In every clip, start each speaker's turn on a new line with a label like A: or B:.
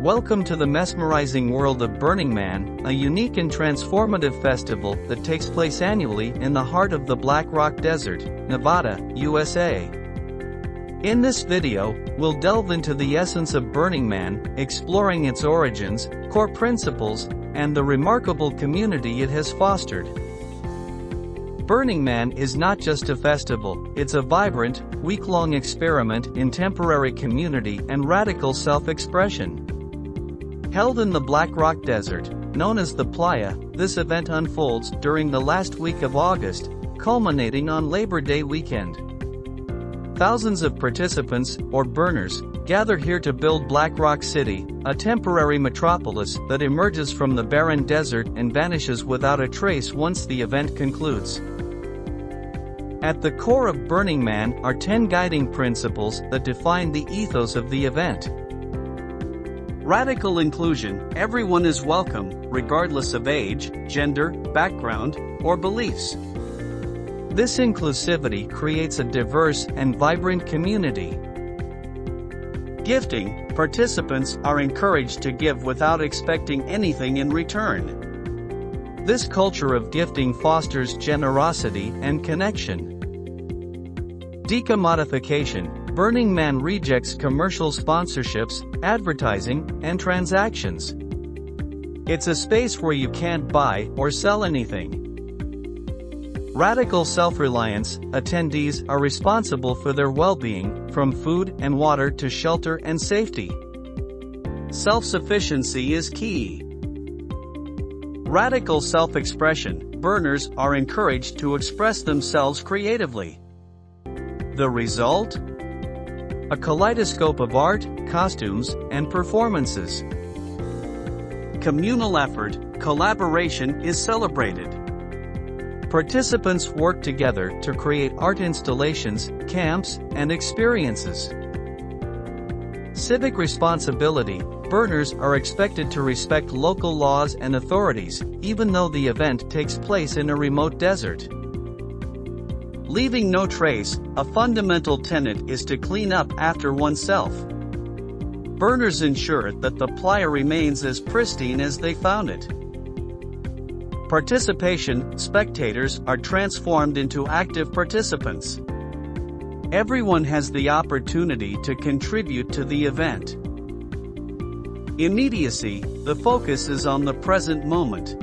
A: Welcome to the mesmerizing world of Burning Man, a unique and transformative festival that takes place annually in the heart of the Black Rock Desert, Nevada, USA. In this video, we'll delve into the essence of Burning Man, exploring its origins, core principles, and the remarkable community it has fostered. Burning Man is not just a festival, it's a vibrant, week-long experiment in temporary community and radical self-expression. Held in the Black Rock Desert, known as the Playa, this event unfolds during the last week of August, culminating on Labor Day weekend. Thousands of participants, or burners, gather here to build Black Rock City, a temporary metropolis that emerges from the barren desert and vanishes without a trace once the event concludes. At the core of Burning Man are 10 guiding principles that define the ethos of the event. Radical inclusion: everyone is welcome, regardless of age, gender, background, or beliefs. This inclusivity creates a diverse and vibrant community. Gifting: participants are encouraged to give without expecting anything in return. This culture of gifting fosters generosity and connection. Decommodification: Burning Man rejects commercial sponsorships, advertising, and transactions. It's a space where you can't buy or sell anything. Radical self-reliance: attendees are responsible for their well-being, from food and water to shelter and safety. Self-sufficiency is key. Radical self-expression: burners are encouraged to express themselves creatively. The result? A kaleidoscope of art, costumes, and performances. Communal effort: collaboration is celebrated. Participants work together to create art installations, camps, and experiences. Civic responsibility: burners are expected to respect local laws and authorities, even though the event takes place in a remote desert. Leaving no trace: a fundamental tenet is to clean up after oneself. Burners ensure that the playa remains as pristine as they found it. Participation: spectators are transformed into active participants. Everyone has the opportunity to contribute to the event. Immediacy: the focus is on the present moment.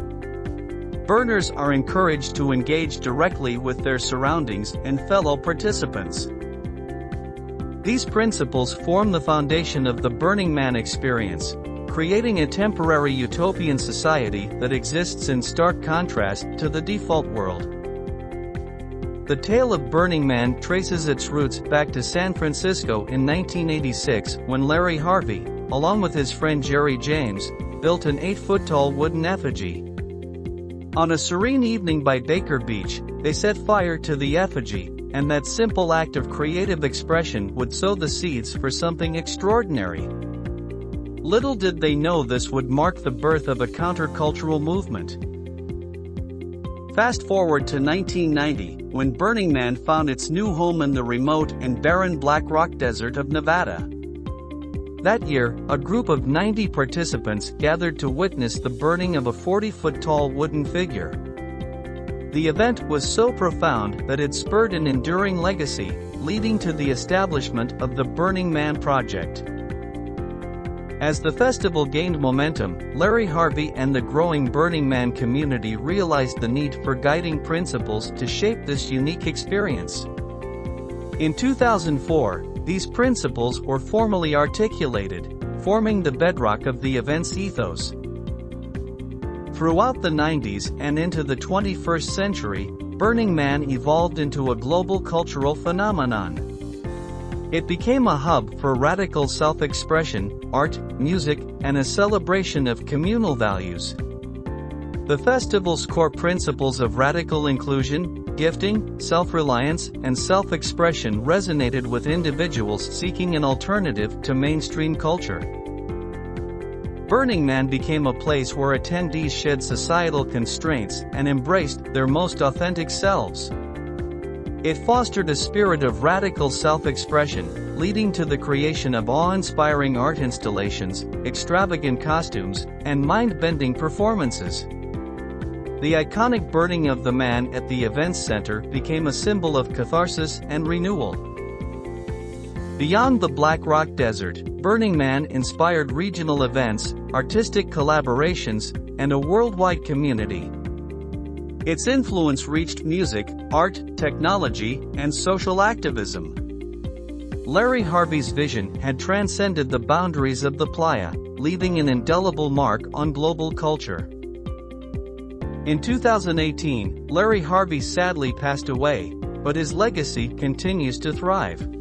A: Burners are encouraged to engage directly with their surroundings and fellow participants. These principles form the foundation of the Burning Man experience, creating a temporary utopian society that exists in stark contrast to the default world. The tale of Burning Man traces its roots back to San Francisco in 1986, when Larry Harvey, along with his friend Jerry James, built an 8-foot-tall wooden effigy. On a serene evening by Baker Beach, they set fire to the effigy, and that simple act of creative expression would sow the seeds for something extraordinary. Little did they know this would mark the birth of a countercultural movement. Fast forward to 1990, when Burning Man found its new home in the remote and barren Black Rock Desert of Nevada. That year, a group of 90 participants gathered to witness the burning of a 40-foot-tall wooden figure. The event was so profound that it spurred an enduring legacy, leading to the establishment of the Burning Man Project. As the festival gained momentum, Larry Harvey and the growing Burning Man community realized the need for guiding principles to shape this unique experience. In 2004, these principles were formally articulated, forming the bedrock of the event's ethos. Throughout the 90s and into the 21st century, Burning Man evolved into a global cultural phenomenon. It became a hub for radical self-expression, art, music, and a celebration of communal values. The festival's core principles of radical inclusion, gifting, self-reliance, and self-expression resonated with individuals seeking an alternative to mainstream culture. Burning Man became a place where attendees shed societal constraints and embraced their most authentic selves. It fostered a spirit of radical self-expression, leading to the creation of awe-inspiring art installations, extravagant costumes, and mind-bending performances. The iconic burning of the man at the events center became a symbol of catharsis and renewal. Beyond the Black Rock Desert, Burning Man inspired regional events, artistic collaborations, and a worldwide community. Its influence reached music, art, technology, and social activism. Larry Harvey's vision had transcended the boundaries of the playa, leaving an indelible mark on global culture. In 2018, Larry Harvey sadly passed away, but his legacy continues to thrive.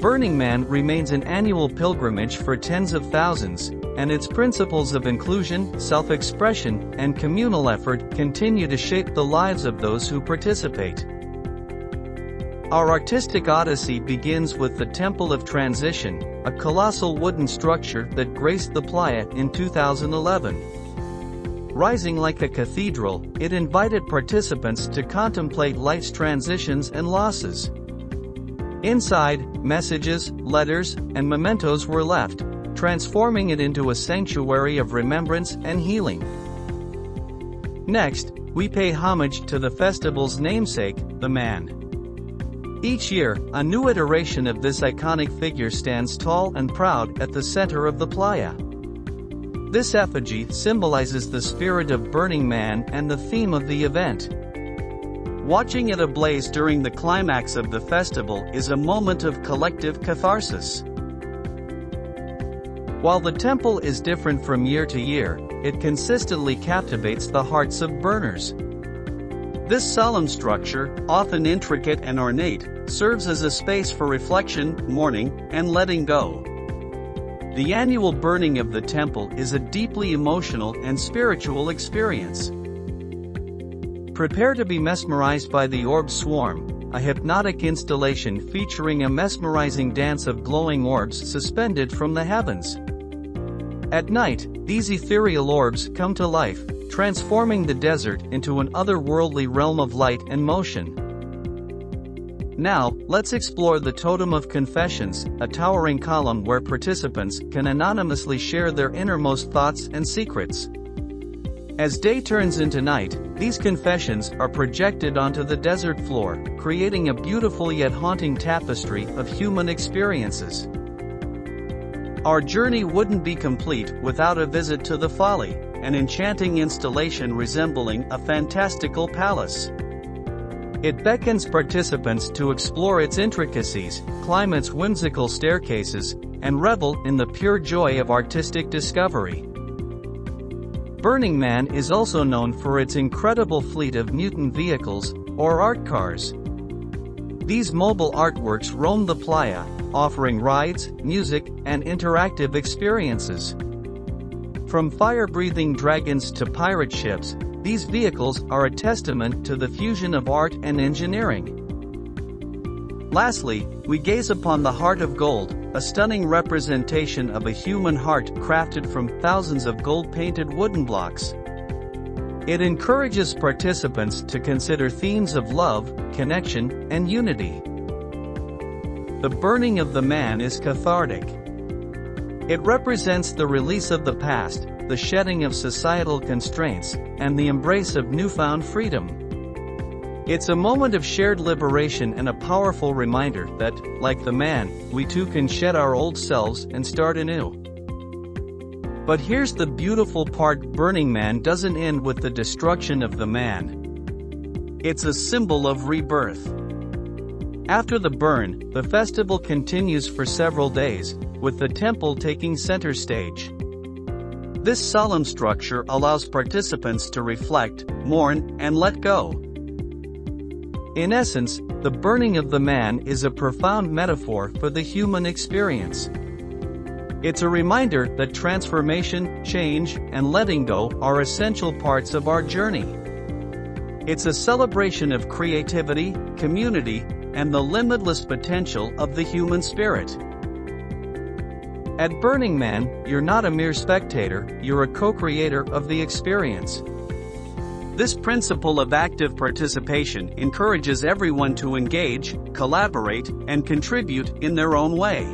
A: Burning Man remains an annual pilgrimage for tens of thousands, and its principles of inclusion, self-expression, and communal effort continue to shape the lives of those who participate. Our artistic odyssey begins with the Temple of Transition, a colossal wooden structure that graced the playa in 2011. Rising like a cathedral, it invited participants to contemplate life's transitions and losses. Inside, messages, letters, and mementos were left, transforming it into a sanctuary of remembrance and healing. Next, we pay homage to the festival's namesake, the man. Each year, a new iteration of this iconic figure stands tall and proud at the center of the playa. This effigy symbolizes the spirit of Burning Man and the theme of the event. Watching it ablaze during the climax of the festival is a moment of collective catharsis. While the temple is different from year to year, it consistently captivates the hearts of burners. This solemn structure, often intricate and ornate, serves as a space for reflection, mourning, and letting go. The annual burning of the temple is a deeply emotional and spiritual experience. Prepare to be mesmerized by the orb swarm, a hypnotic installation featuring a mesmerizing dance of glowing orbs suspended from the heavens. At night, these ethereal orbs come to life, transforming the desert into an otherworldly realm of light and motion. Now, let's explore the Totem of Confessions, a towering column where participants can anonymously share their innermost thoughts and secrets. As day turns into night, these confessions are projected onto the desert floor, creating a beautiful yet haunting tapestry of human experiences. Our journey wouldn't be complete without a visit to the Folly, an enchanting installation resembling a fantastical palace. It beckons participants to explore its intricacies, climb its whimsical staircases, and revel in the pure joy of artistic discovery. Burning Man is also known for its incredible fleet of mutant vehicles, or art cars. These mobile artworks roam the playa, offering rides, music, and interactive experiences. From fire-breathing dragons to pirate ships, these vehicles are a testament to the fusion of art and engineering. Lastly, we gaze upon the Heart of Gold, a stunning representation of a human heart crafted from thousands of gold-painted wooden blocks. It encourages participants to consider themes of love, connection, and unity. The burning of the man is cathartic. It represents the release of the past, the shedding of societal constraints, and the embrace of newfound freedom. It's a moment of shared liberation and a powerful reminder that, like the man, we too can shed our old selves and start anew. But here's the beautiful part: Burning Man doesn't end with the destruction of the man. It's a symbol of rebirth. After the burn, the festival continues for several days, with the temple taking center stage. This solemn structure allows participants to reflect, mourn, and let go. In essence, the burning of the man is a profound metaphor for the human experience. It's a reminder that transformation, change, and letting go are essential parts of our journey. It's a celebration of creativity, community, and the limitless potential of the human spirit. At Burning Man, you're not a mere spectator, you're a co-creator of the experience.
B: This principle of active participation encourages everyone to engage, collaborate, and contribute in their own way.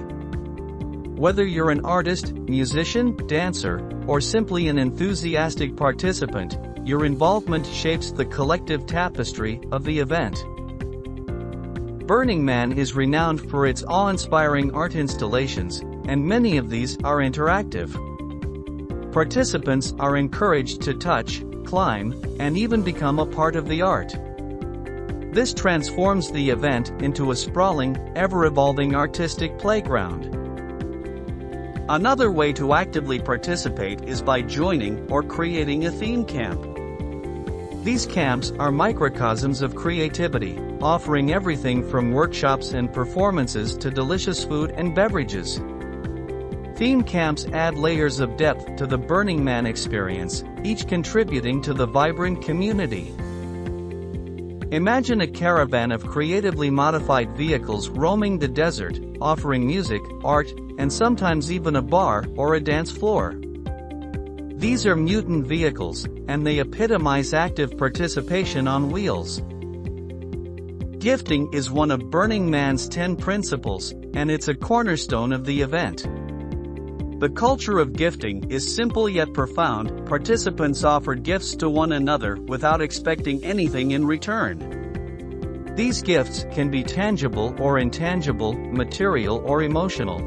A: Whether you're an artist, musician, dancer, or simply an enthusiastic participant, your involvement shapes the collective tapestry of the event. Burning Man is renowned for its awe-inspiring art installations, and many of these are interactive. Participants are encouraged to touch, climb, and even become a part of the art. This transforms the event into a sprawling, ever-evolving artistic playground. Another way to actively participate is by joining or creating a theme camp. These camps are microcosms of creativity, offering everything from workshops and performances to delicious food and beverages. Theme camps add layers of depth to the Burning Man experience, each contributing to the vibrant community. Imagine a caravan of creatively modified vehicles roaming the desert, offering music, art, and sometimes even a bar or a dance floor. These are mutant vehicles, and they epitomize active participation on wheels. Gifting is one of Burning Man's 10 principles, and it's a cornerstone of the event. The culture of gifting is simple yet profound. Participants offer gifts to one another without expecting anything in return. These gifts can be tangible or intangible, material or emotional.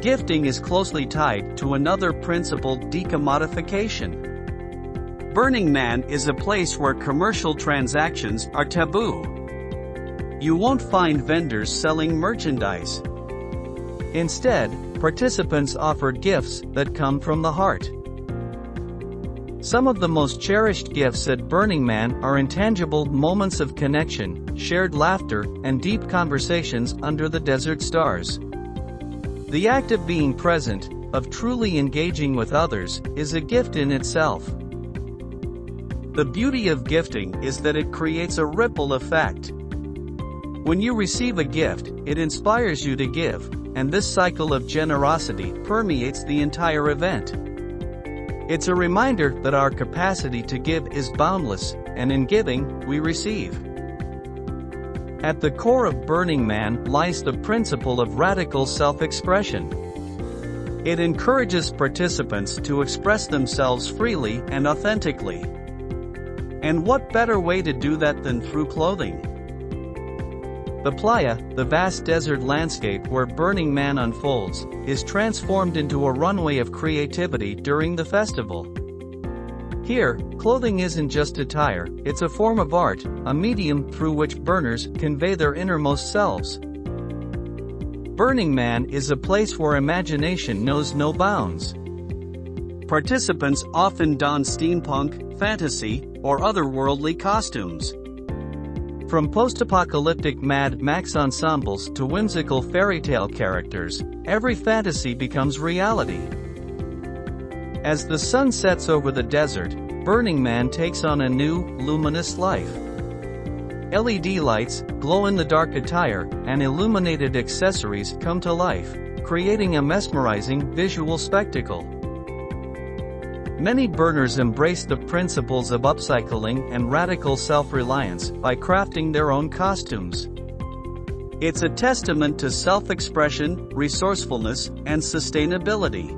A: Gifting is closely tied to another principle, decommodification. Burning Man is a place where commercial transactions are taboo. You won't find vendors selling merchandise. Instead, participants offer gifts that come from the heart. Some of the most cherished gifts at Burning Man are intangible moments of connection, shared laughter, and deep conversations under the desert stars. The act of being present, of truly engaging with others, is a gift in itself. The beauty of gifting is that it creates a ripple effect. When you receive a gift, it inspires you to give, and this cycle of generosity permeates the entire event. It's a reminder that our capacity to give is boundless, and in giving, we receive. At the core of Burning Man lies the principle of radical self-expression. It encourages participants to express themselves freely and authentically. And what better way to do that than through clothing? The playa, the vast desert landscape where Burning Man unfolds, is transformed into a runway of creativity during the festival. Here, clothing isn't just attire, it's a form of art, a medium through which burners convey their innermost selves. Burning Man is a place where imagination knows no bounds. Participants often don steampunk, fantasy, or otherworldly costumes. From post-apocalyptic Mad Max ensembles to whimsical fairy tale characters, every fantasy becomes reality. As the sun sets over the desert, Burning Man takes on a new, luminous life. LED lights, glow-in-the-dark attire, and illuminated accessories come to life, creating a mesmerizing visual spectacle. Many burners embrace the principles of upcycling and radical self-reliance by crafting their own costumes. It's a testament to self-expression, resourcefulness, and sustainability.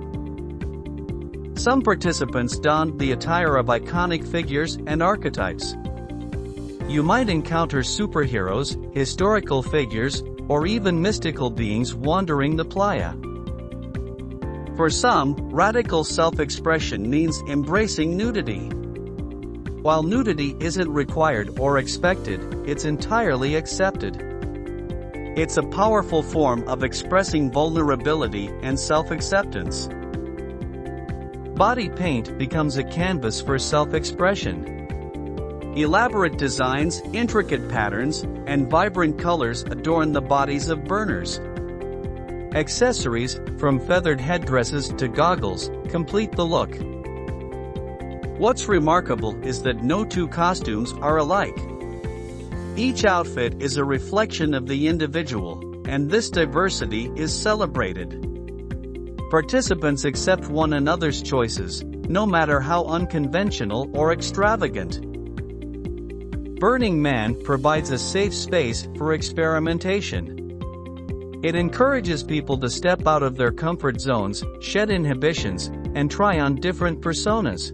A: Some participants donned the attire of iconic figures and archetypes. You might encounter superheroes, historical figures, or even mystical beings wandering the playa. For some, radical self-expression means embracing nudity. While nudity isn't required or expected, it's entirely accepted. It's a powerful form of expressing vulnerability and self-acceptance. Body paint becomes a canvas for self-expression. Elaborate designs, intricate patterns, and vibrant colors adorn the bodies of burners. Accessories, from feathered headdresses to goggles, complete the look. What's remarkable is that no two costumes are alike. Each outfit is a reflection of the individual, and this diversity is celebrated. Participants accept one another's choices,
B: no matter how unconventional or extravagant.
A: Burning Man provides a safe space for experimentation. It encourages people to step out of their comfort zones, shed inhibitions, and try on different personas.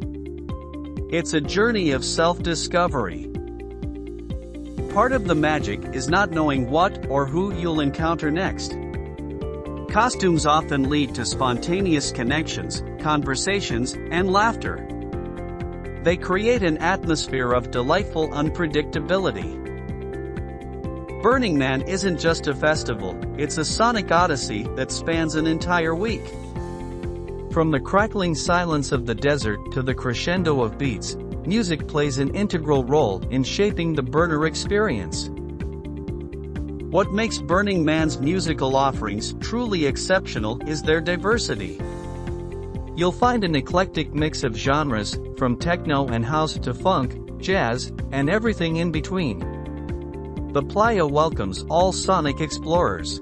B: It's a journey of self-discovery. Part of the magic is not knowing what or who you'll encounter next. Costumes often lead to spontaneous connections, conversations, and laughter. They create an atmosphere of delightful unpredictability. Burning Man isn't just a festival, it's a sonic odyssey that spans an entire week.
A: From the crackling silence of the desert to the crescendo of beats, music plays an integral role in shaping the burner experience.
B: What makes Burning Man's musical offerings truly exceptional is their diversity.
A: You'll find an eclectic mix of genres, from techno and house to funk, jazz, and everything in between. The playa welcomes all sonic explorers.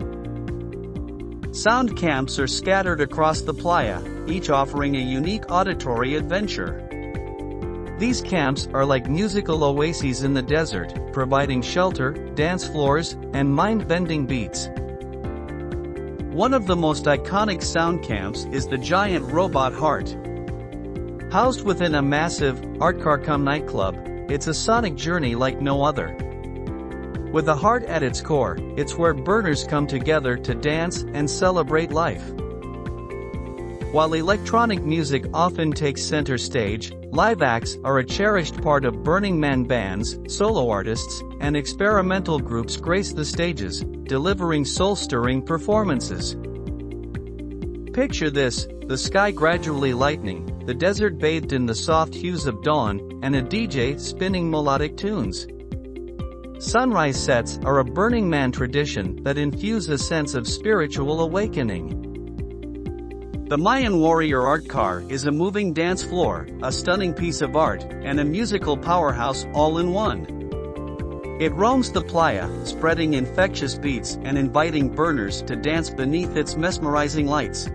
B: Sound camps are scattered across the playa, each offering a unique auditory adventure.
A: These camps are like musical oases in the desert, providing shelter, dance floors, and mind-bending beats.
B: One of the most iconic sound camps is the giant robot heart.
A: Housed within a massive, art car cum nightclub, it's a sonic journey like no other. With a heart at its core, it's where burners come together to dance and celebrate life. While electronic music often takes center stage, live acts are a cherished part of Burning Man. Bands, solo artists, and experimental groups grace the stages, delivering soul-stirring performances. Picture this: the sky gradually lightening, the desert bathed in the soft hues of dawn, and a DJ spinning melodic tunes. Sunrise sets are a Burning Man tradition that infuse a sense of spiritual awakening.
B: The Mayan Warrior Art Car is a moving dance floor, a stunning piece of art, and a musical powerhouse all in one. It roams the playa, spreading infectious beats and inviting burners to dance beneath its mesmerizing lights.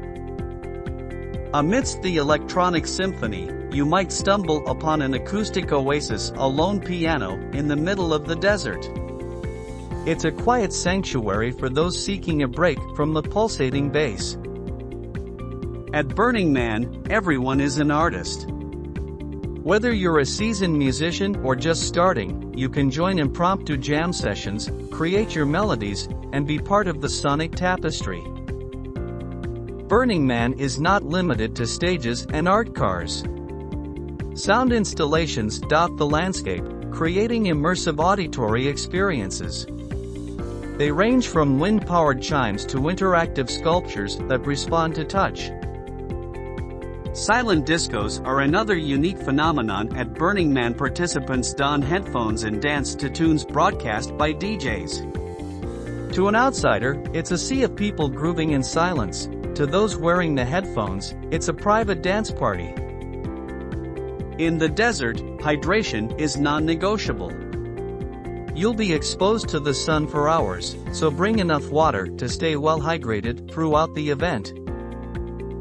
B: Amidst the electronic symphony, you might stumble upon an acoustic oasis, a lone piano, in the middle of the desert.
A: It's a quiet sanctuary for those seeking a break from the pulsating bass.
B: At Burning Man, everyone is an artist.
A: Whether you're a seasoned musician or just starting, you can join impromptu jam sessions, create your melodies, and be part of the sonic tapestry. Burning Man is not limited to stages and art cars. Sound installations dot the landscape, creating immersive auditory experiences. They range from wind-powered chimes to interactive sculptures that respond to touch.
B: Silent discos are another unique phenomenon at Burning Man. Participants don headphones and dance to tunes broadcast by DJs.
A: To an outsider, it's a sea of people grooving in silence. To those wearing the headphones, it's a private dance party.
B: In the desert, hydration is non-negotiable.
A: You'll be exposed to the sun for hours, so bring enough water to stay well hydrated throughout the event.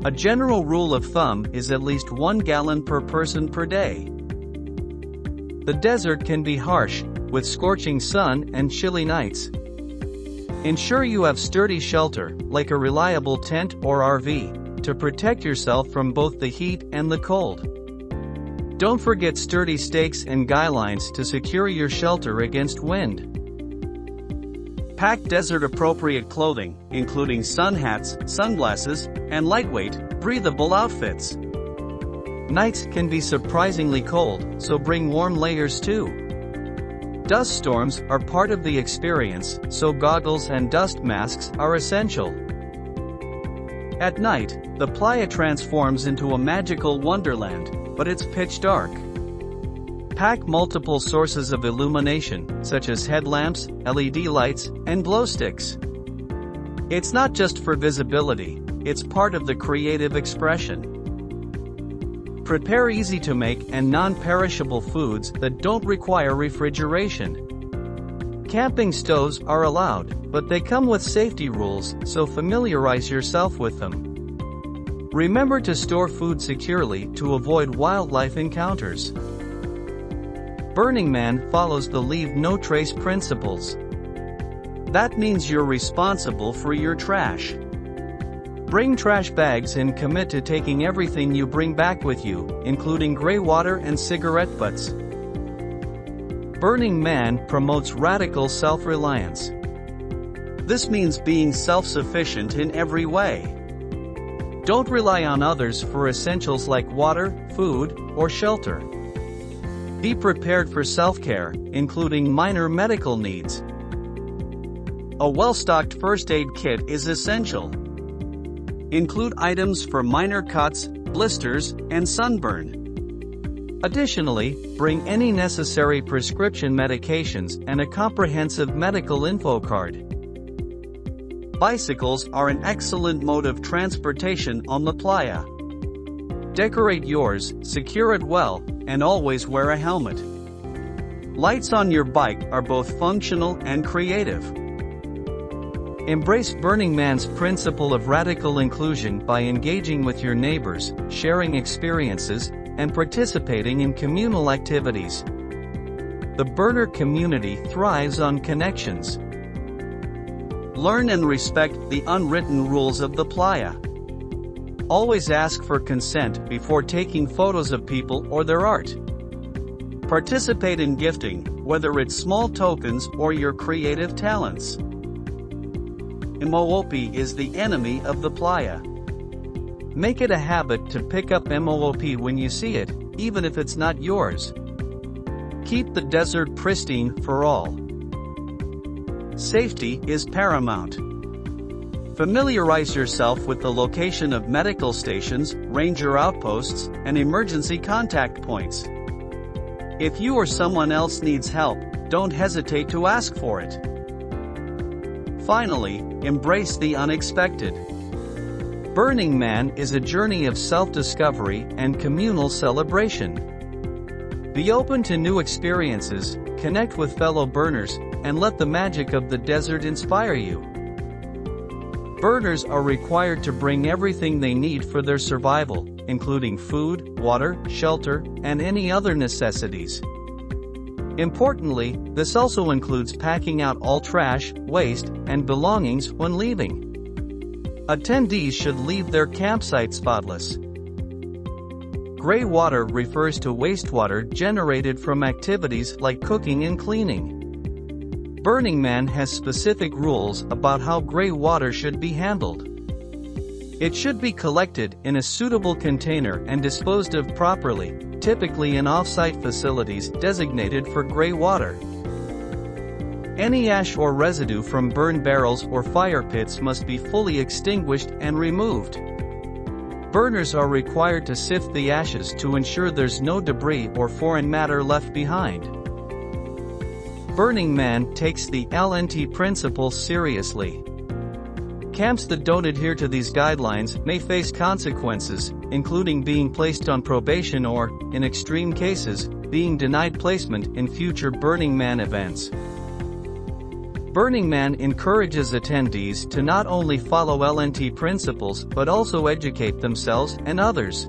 A: A general rule of thumb is at least 1 gallon per person per day. The desert can be harsh, with scorching sun and chilly nights. Ensure you have sturdy shelter, like a reliable tent or RV, to protect yourself from both the heat and the cold. Don't forget sturdy stakes and guy lines to secure your shelter against wind.
B: Pack desert-appropriate clothing, including sun hats, sunglasses, and lightweight, breathable outfits.
A: Nights can be surprisingly cold, so bring warm layers too. Dust storms are part of the experience, so goggles and dust masks are essential. At night, the playa transforms into a magical wonderland, but it's pitch dark. Pack multiple sources of illumination, such as headlamps, LED lights, and glow sticks. It's not just for visibility, it's part of the creative expression. Prepare easy-to-make and non-perishable foods that don't require refrigeration. Camping stoves are allowed, but they come with safety rules, so familiarize yourself with them. Remember to store food securely to avoid wildlife encounters. Burning Man follows the leave no trace principles. That means you're responsible for your trash. Bring trash bags and commit to taking everything you bring back with you, including gray water and cigarette butts. Burning Man promotes radical self-reliance. This means being self-sufficient in every way. Don't rely on others for essentials like water, food, or shelter. Be prepared for self-care, including minor medical needs. A well-stocked first aid kit is essential. Include items for minor cuts, blisters, and sunburn. Additionally, bring any necessary prescription medications and a comprehensive medical info card. Bicycles are an excellent mode of transportation on the playa. Decorate yours, secure it well, and always wear a helmet. Lights on your bike are both functional and creative. Embrace Burning Man's principle of radical inclusion by engaging with your neighbors, sharing experiences, and participating in communal activities. The burner community thrives on connections. Learn and respect the unwritten rules of the playa. Always ask for consent before taking photos of people or their art. Participate in gifting, whether it's small tokens or your creative talents. MOOP is the enemy of the playa. Make it a habit to pick up MOOP when you see it, even if it's not yours. Keep the desert pristine for all. Safety is paramount. Familiarize yourself with the location of medical stations, ranger outposts, and emergency contact points. If you or someone else needs help, don't hesitate to ask for it. Finally, embrace the unexpected. Burning Man is a journey of self-discovery and communal celebration. Be open to new experiences, connect with fellow burners, and let the magic of the desert inspire you. Burners are required to bring everything they need for their survival, including food, water, shelter, and any other necessities. Importantly, this also includes packing out all trash, waste, and belongings when leaving. Attendees should leave their campsite spotless. Gray water refers to wastewater generated from activities like cooking and cleaning. Burning Man has specific rules about how gray water should be handled. It should be collected in a suitable container and disposed of properly, typically in off-site facilities designated for gray water. Any ash or residue from burn barrels or fire pits must be fully extinguished and removed. Burners are required to sift the ashes to ensure there's no debris or foreign matter left behind. Burning Man takes the LNT principle seriously. Camps that don't adhere to these guidelines may face consequences, including being placed on probation or, in extreme cases, being denied placement in future Burning Man events. Burning Man encourages attendees to not only follow LNT principles but also educate themselves and others.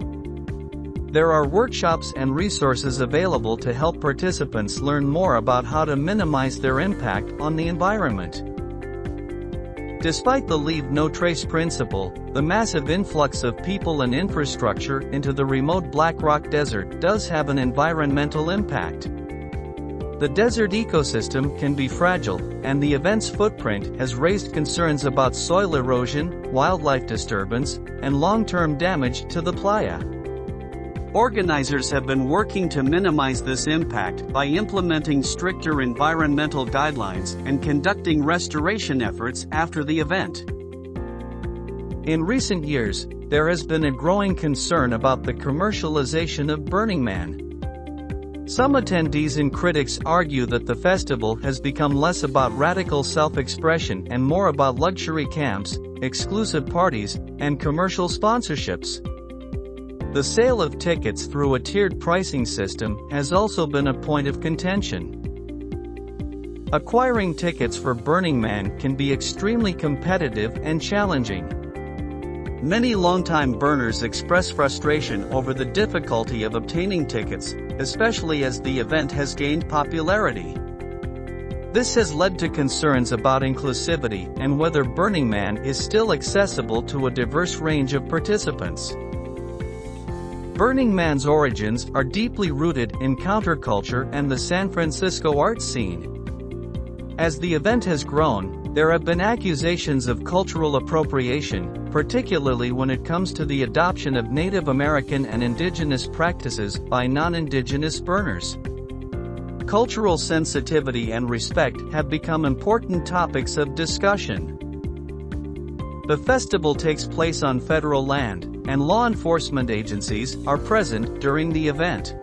A: There are workshops and resources available to help participants learn more about how to minimize their impact on the environment. Despite the leave no trace principle, the massive influx of people and infrastructure into the remote Black Rock Desert does have an environmental impact. The desert ecosystem can be fragile, and the event's footprint has raised concerns about soil erosion, wildlife disturbance, and long-term damage to the playa. Organizers have been working to minimize this impact by implementing stricter environmental guidelines and conducting restoration efforts after the event. In recent years, there has been a growing concern about the commercialization of Burning Man. Some attendees and critics argue that the festival has become less about radical self-expression and more about luxury camps, exclusive parties, and commercial sponsorships. The sale of tickets through a tiered pricing system has also been a point of contention. Acquiring tickets for Burning Man can be extremely competitive and challenging.
B: Many longtime burners express frustration over the difficulty of obtaining tickets, especially as the event has gained popularity. This has led to concerns about inclusivity and whether Burning Man is still accessible to a diverse range of participants. Burning Man's origins are deeply rooted in counterculture and the San Francisco art scene. As the event has grown, there have been accusations of cultural appropriation, particularly when it comes to the adoption of Native American and indigenous practices by non-indigenous burners. Cultural sensitivity and respect have become important topics of discussion. The festival takes place on federal land, and law enforcement agencies are present during the event.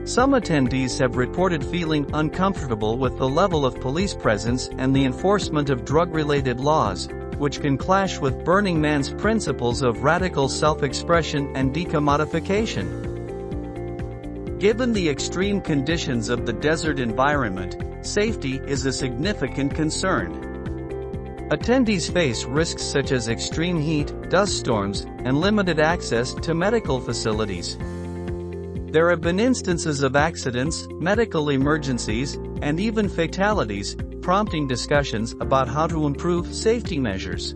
B: Some attendees have reported feeling uncomfortable with the level of police presence and the enforcement of drug-related laws, which can clash with Burning Man's principles of radical self-expression and decommodification. Given the extreme conditions of the desert environment, safety is a significant concern. Attendees face risks such as extreme heat, dust storms, and limited access to medical facilities. There have been instances of accidents, medical emergencies, and even fatalities, prompting discussions about how to improve safety measures.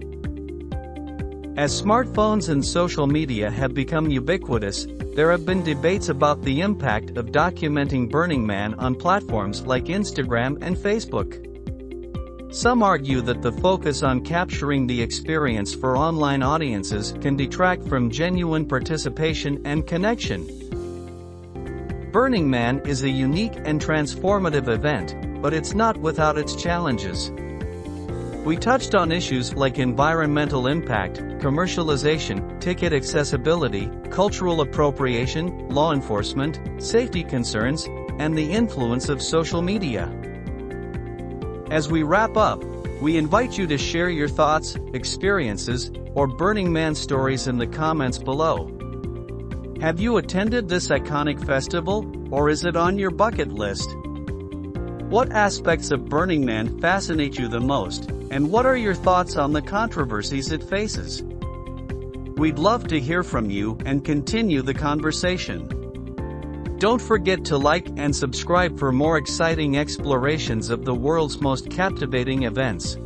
B: As smartphones and social media have become ubiquitous, there have been debates about the impact of documenting Burning Man on platforms like Instagram and Facebook. Some argue that the focus on capturing the experience for online audiences can detract from genuine participation and connection. Burning Man is a unique and transformative event, but it's not without its challenges. We touched on issues like environmental impact, commercialization, ticket accessibility, cultural appropriation, law enforcement, safety concerns, and the influence of social media. As we wrap up, we invite you to share your thoughts, experiences, or Burning Man stories in the comments below. Have you attended this iconic festival, or is it on your bucket list? What aspects of Burning Man fascinate you the most, and what are your thoughts on the controversies it faces? We'd love to hear from you and continue the conversation. Don't forget to like and subscribe for more exciting explorations of the world's most captivating events.